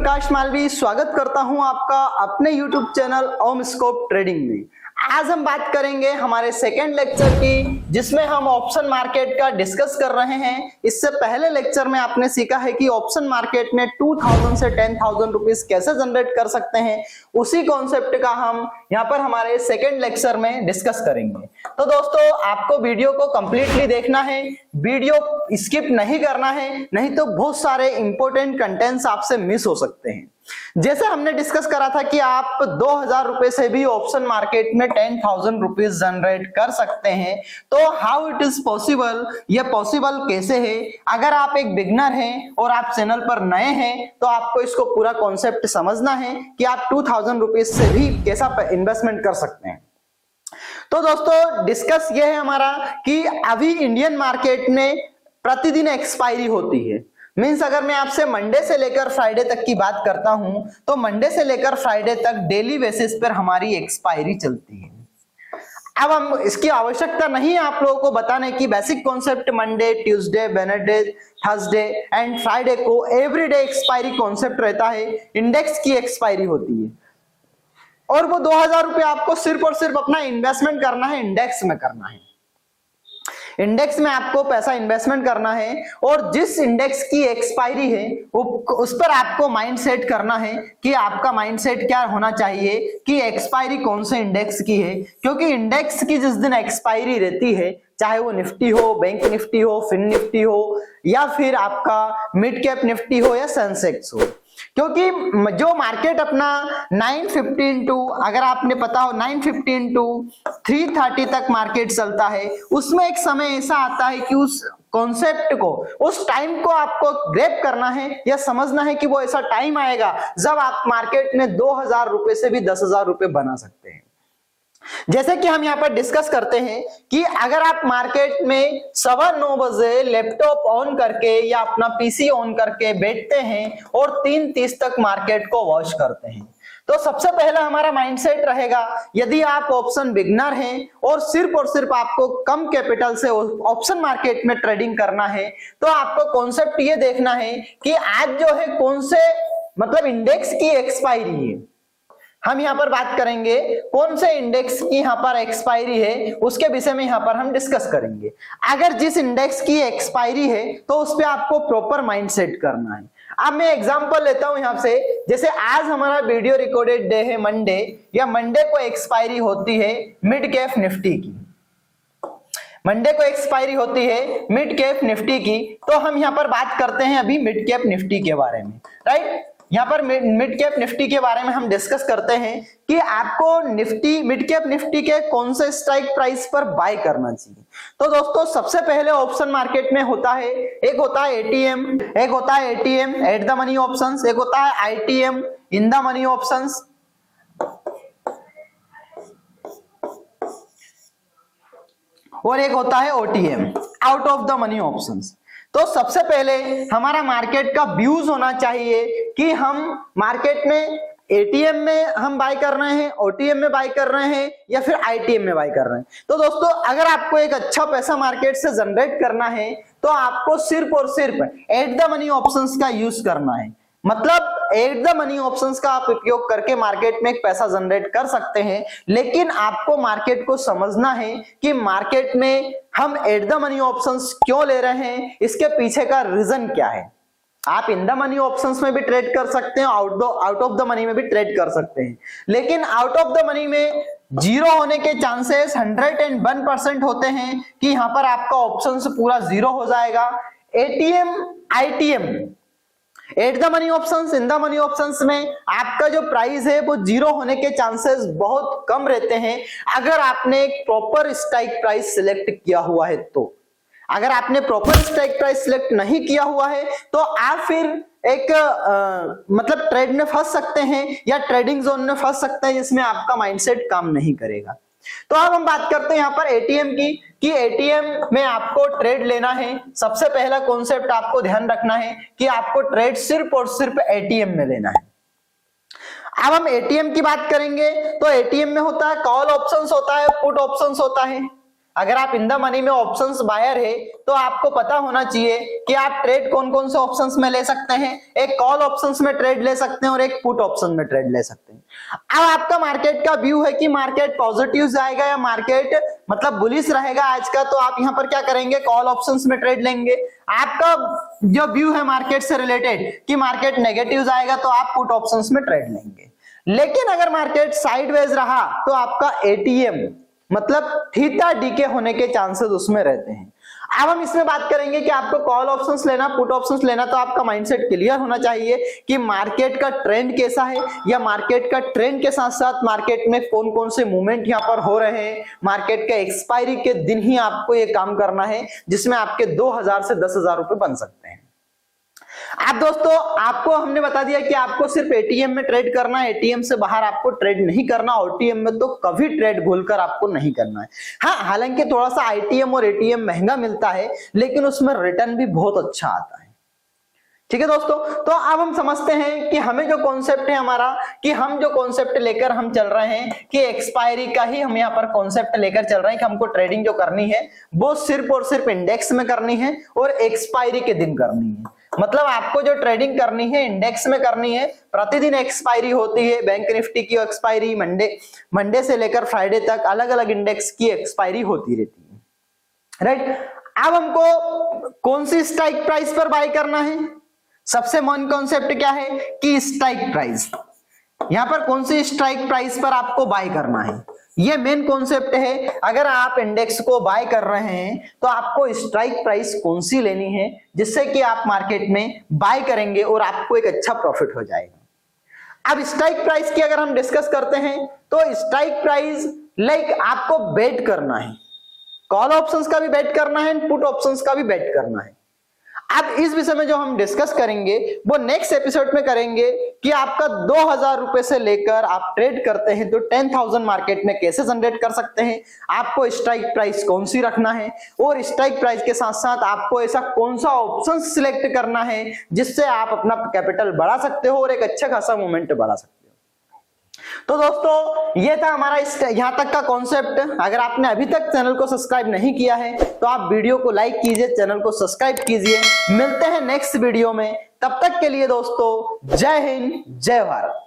प्रकाश मालवी स्वागत करता हूं आपका अपने YouTube चैनल ओम स्कोप ट्रेडिंग में। आज हम बात करेंगे हमारे सेकेंड लेक्चर की, जिसमें हम ऑप्शन मार्केट का डिस्कस कर रहे हैं। इससे पहले लेक्चर में आपने सीखा है कि ऑप्शन मार्केट में 2000 से 10,000 रुपीज कैसे जनरेट कर सकते हैं। उसी कॉन्सेप्ट का हम यहाँ पर हमारे सेकेंड लेक्चर में डिस्कस करेंगे। तो दोस्तों, आपको वीडियो को कंप्लीटली देखना है, वीडियो स्किप नहीं करना है, नहीं तो बहुत सारे इंपॉर्टेंट कंटेंट्स आपसे मिस हो सकते हैं। जैसे हमने डिस्कस करा था कि आप 2000 रुपए से भी ऑप्शन मार्केट में 10,000 रुपीज जनरेट कर सकते हैं। तो हाउ इट इज पॉसिबल, ये पॉसिबल कैसे है? अगर आप एक बिगनर हैं और आप चैनल पर नए हैं तो आपको इसको पूरा कॉन्सेप्ट समझना है कि आप 2000 रुपीज से भी कैसा इन्वेस्टमेंट कर सकते हैं। तो दोस्तों, डिस्कस ये है हमारा कि अभी इंडियन मार्केट में प्रतिदिन एक्सपायरी होती है। मींस अगर मैं आपसे मंडे से लेकर फ्राइडे तक की बात करता हूं तो मंडे से लेकर फ्राइडे तक डेली बेसिस पर हमारी एक्सपायरी चलती है। अब हम इसकी आवश्यकता नहीं है आप लोगों को बताने की, basic concept Monday, Tuesday, Wednesday, Thursday and Friday को एवरीडे एक्सपायरी कॉन्सेप्ट रहता है। इंडेक्स की एक्सपायरी होती है और वो 2000 रुपए आपको सिर्फ और सिर्फ अपना इन्वेस्टमेंट करना है, इंडेक्स में करना है। इंडेक्स में आपको पैसा इन्वेस्टमेंट करना है और जिस इंडेक्स की एक्सपायरी है उस पर आपको माइंड सेट करना है कि आपका माइंड सेट क्या होना चाहिए कि एक्सपायरी कौन से इंडेक्स की है। क्योंकि इंडेक्स की जिस दिन एक्सपायरी रहती है, चाहे वो निफ्टी हो, बैंक निफ्टी हो, फिन निफ्टी हो या फिर आपका मिड कैप निफ्टी हो या सेंसेक्स हो, क्योंकि जो मार्केट अपना 950 इंटू, अगर आपने पता हो 950 इंटू 330 तक मार्केट चलता है, उसमें एक समय ऐसा आता है कि उस कॉन्सेप्ट को, उस टाइम को आपको ग्रैब करना है या समझना है कि वो ऐसा टाइम आएगा जब आप मार्केट में 2000 रुपए से भी 10,000 रुपए बना सकते हैं। जैसे कि हम यहाँ पर डिस्कस करते हैं कि अगर आप मार्केट में 9:15 बजे लैपटॉप ऑन करके या अपना पीसी ऑन करके बैठते हैं और 3:30 तक मार्केट को वॉच करते हैं, तो सबसे पहला हमारा माइंडसेट रहेगा, यदि आप ऑप्शन बिगनर हैं और सिर्फ आपको कम कैपिटल से ऑप्शन मार्केट में ट्रेडिंग करना है, तो आपको कॉन्सेप्ट ये देखना है कि आज जो है कौन से मतलब इंडेक्स की एक्सपायरी है। हम यहाँ पर बात करेंगे कौन से इंडेक्स की यहाँ पर एक्सपायरी है, उसके विषय में यहाँ पर हम डिस्कस करेंगे। अगर जिस इंडेक्स की एक्सपायरी है तो उस पर आपको प्रॉपर माइंडसेट करना है। अब मैं एग्जांपल लेता हूं यहाँ से, जैसे आज हमारा वीडियो रिकॉर्डेड डे है मंडे, या मंडे को एक्सपायरी होती है मिड कैप निफ्टी की। मंडे को एक्सपायरी होती है मिड कैप निफ्टी की, तो हम यहाँ पर बात करते हैं अभी मिड कैप निफ्टी के बारे में, राइट। यहाँ पर मिड कैप निफ्टी के बारे में हम डिस्कस करते हैं कि आपको निफ्टी, मिड कैप निफ्टी के कौन से स्ट्राइक प्राइस पर बाय करना चाहिए। तो दोस्तों, सबसे पहले ऑप्शन मार्केट में होता है, एक होता है एटीएम, एक होता है ATM at the money options, एक होता है ITM in the money options, और एक होता है OTM out of the money options. तो सबसे पहले हमारा मार्केट का व्यूज होना चाहिए कि हम मार्केट में एटीएम में हम बाय कर रहे हैं, ओटीएम में बाय कर रहे हैं या फिर आईटीएम में बाय कर रहे हैं। तो दोस्तों, अगर आपको एक अच्छा पैसा मार्केट से जनरेट करना है तो आपको सिर्फ और सिर्फ एट द मनी ऑप्शंस का यूज करना है। मतलब एट द मनी ऑप्शंस का आप उपयोग करके मार्केट में एक पैसा जनरेट कर सकते हैं, लेकिन आपको मार्केट को समझना है कि मार्केट में हम एट द मनी ऑप्शंस क्यों ले रहे हैं, इसके पीछे का रीजन क्या है। आप इन द मनी ऑप्शंस में भी ट्रेड कर सकते हैं, आउट ऑफ द मनी में भी ट्रेड कर सकते हैं, लेकिन आउट ऑफ द मनी में जीरो होने के चांसेस 101% होते हैं कि यहां पर आपका ऑप्शंस पूरा जीरो हो जाएगा। ATM, ITM, at the money options, in the money options में आपका जो प्राइस है वो जीरो होने के चांसेस बहुत कम रहते हैं अगर आपने एक प्रॉपर स्ट्राइक प्राइस सिलेक्ट किया हुआ है। तो अगर आपने प्रॉपर स्ट्राइक प्राइस सिलेक्ट नहीं किया हुआ है तो आप फिर एक मतलब ट्रेड में फंस सकते हैं या ट्रेडिंग जोन में फंस सकते हैं जिसमें आपका माइंडसेट काम नहीं करेगा। तो अब हम बात करते हैं यहाँ पर एटीएम की, कि एटीएम में आपको ट्रेड लेना है। सबसे पहला कॉन्सेप्ट आपको ध्यान रखना है कि आपको ट्रेड सिर्फ और सिर्फ एटीएम में लेना है। अब हम एटीएम की बात करेंगे तो एटीएम में होता है कॉल ऑप्शंस होता है, पुट ऑप्शंस होता है, अगर आप इन द मनी में ऑप्शंस बायर है तो आपको पता होना चाहिए कि आप ट्रेड कौन कौन से ऑप्शंस में ले सकते हैं। एक कॉल ऑप्शंस में ट्रेड ले सकते हैं और एक पुट ऑप्शन में ट्रेड ले सकते हैं। अब आपका मार्केट का व्यू है कि मार्केट पॉजिटिव जाएगा या मार्केट मतलब बुलिश रहेगा आज का, तो आप यहां पर क्या करेंगे, कॉल ऑप्शंस में ट्रेड लेंगे। आपका जो व्यू है मार्केट से रिलेटेड कि मार्केट नेगेटिव जाएगा तो आप पुट ऑप्शंस में ट्रेड लेंगे। लेकिन अगर मार्केट साइडवेज रहा तो आपका एटीएम मतलब थीटा डीके होने के चांसेस उसमें रहते हैं। अब हम इसमें बात करेंगे कि आपको कॉल ऑप्शंस लेना, पुट ऑप्शंस लेना, तो आपका माइंडसेट क्लियर होना चाहिए कि मार्केट का ट्रेंड कैसा है या मार्केट का ट्रेंड के साथ साथ मार्केट में कौन कौन से मूवमेंट यहां पर हो रहे हैं। मार्केट के एक्सपायरी के दिन ही आपको ये काम करना है जिसमें आपके 2000 से 10,000 रुपए बन सकते हैं। अब दोस्तों आपको हमने बता दिया कि आपको सिर्फ एटीएम में ट्रेड करना है, एटीएम से बाहर आपको ट्रेड नहीं करना। ओटीएम में तो कभी ट्रेड भूलकर आपको नहीं करना है। हाँ, हालांकि थोड़ा सा आईटीएम और एटीएम महंगा मिलता है लेकिन उसमें रिटर्न भी बहुत अच्छा आता है। ठीक है दोस्तों, तो अब हम समझते हैं कि हमें जो कॉन्सेप्ट है हमारा, कि हम जो कॉन्सेप्ट लेकर हम चल रहे हैं कि एक्सपायरी का ही हम यहाँ पर कॉन्सेप्ट लेकर चल रहे हैं कि हमको ट्रेडिंग जो करनी है वो सिर्फ और सिर्फ इंडेक्स में करनी है और एक्सपायरी के दिन करनी है। मतलब आपको जो ट्रेडिंग करनी है इंडेक्स में करनी है। प्रतिदिन एक्सपायरी होती है, बैंक निफ्टी की एक्सपायरी मंडे से लेकर फ्राइडे तक अलग अलग इंडेक्स की एक्सपायरी होती रहती है, राइट। अब हमको कौन सी स्ट्राइक प्राइस पर बाय करना है, सबसे मेन कॉन्सेप्ट क्या है कि स्ट्राइक प्राइस, यहां पर कौन सी स्ट्राइक प्राइस पर आपको बाय करना है, ये मेन कॉन्सेप्ट है। अगर आप इंडेक्स को बाय कर रहे हैं तो आपको स्ट्राइक प्राइस कौन सी लेनी है जिससे कि आप मार्केट में बाय करेंगे और आपको एक अच्छा प्रॉफिट हो जाएगा। अब स्ट्राइक प्राइस की अगर हम डिस्कस करते हैं तो स्ट्राइक प्राइस लाइक आपको बेट करना है, कॉल ऑप्शंस का भी बेट करना है, पुट ऑप्शंस का भी बेट करना है। अब इस विषय में जो हम डिस्कस करेंगे वो नेक्स्ट एपिसोड में करेंगे कि आपका 2000 रुपए से लेकर आप ट्रेड करते हैं तो 10,000 मार्केट में कैसे जनरेट कर सकते हैं, आपको स्ट्राइक प्राइस कौन सी रखना है और स्ट्राइक प्राइस के साथ साथ आपको ऐसा कौन सा ऑप्शन सिलेक्ट करना है जिससे आप अपना कैपिटल बढ़ा सकते हो और एक अच्छा खासा मूवमेंट बढ़ा सकते हो। तो दोस्तों ये था हमारा यहां तक का कॉन्सेप्ट। अगर आपने अभी तक चैनल को सब्सक्राइब नहीं किया है तो आप वीडियो को लाइक कीजिए, चैनल को सब्सक्राइब कीजिए। मिलते हैं नेक्स्ट वीडियो में, तब तक के लिए दोस्तों जय हिंद जय भारत।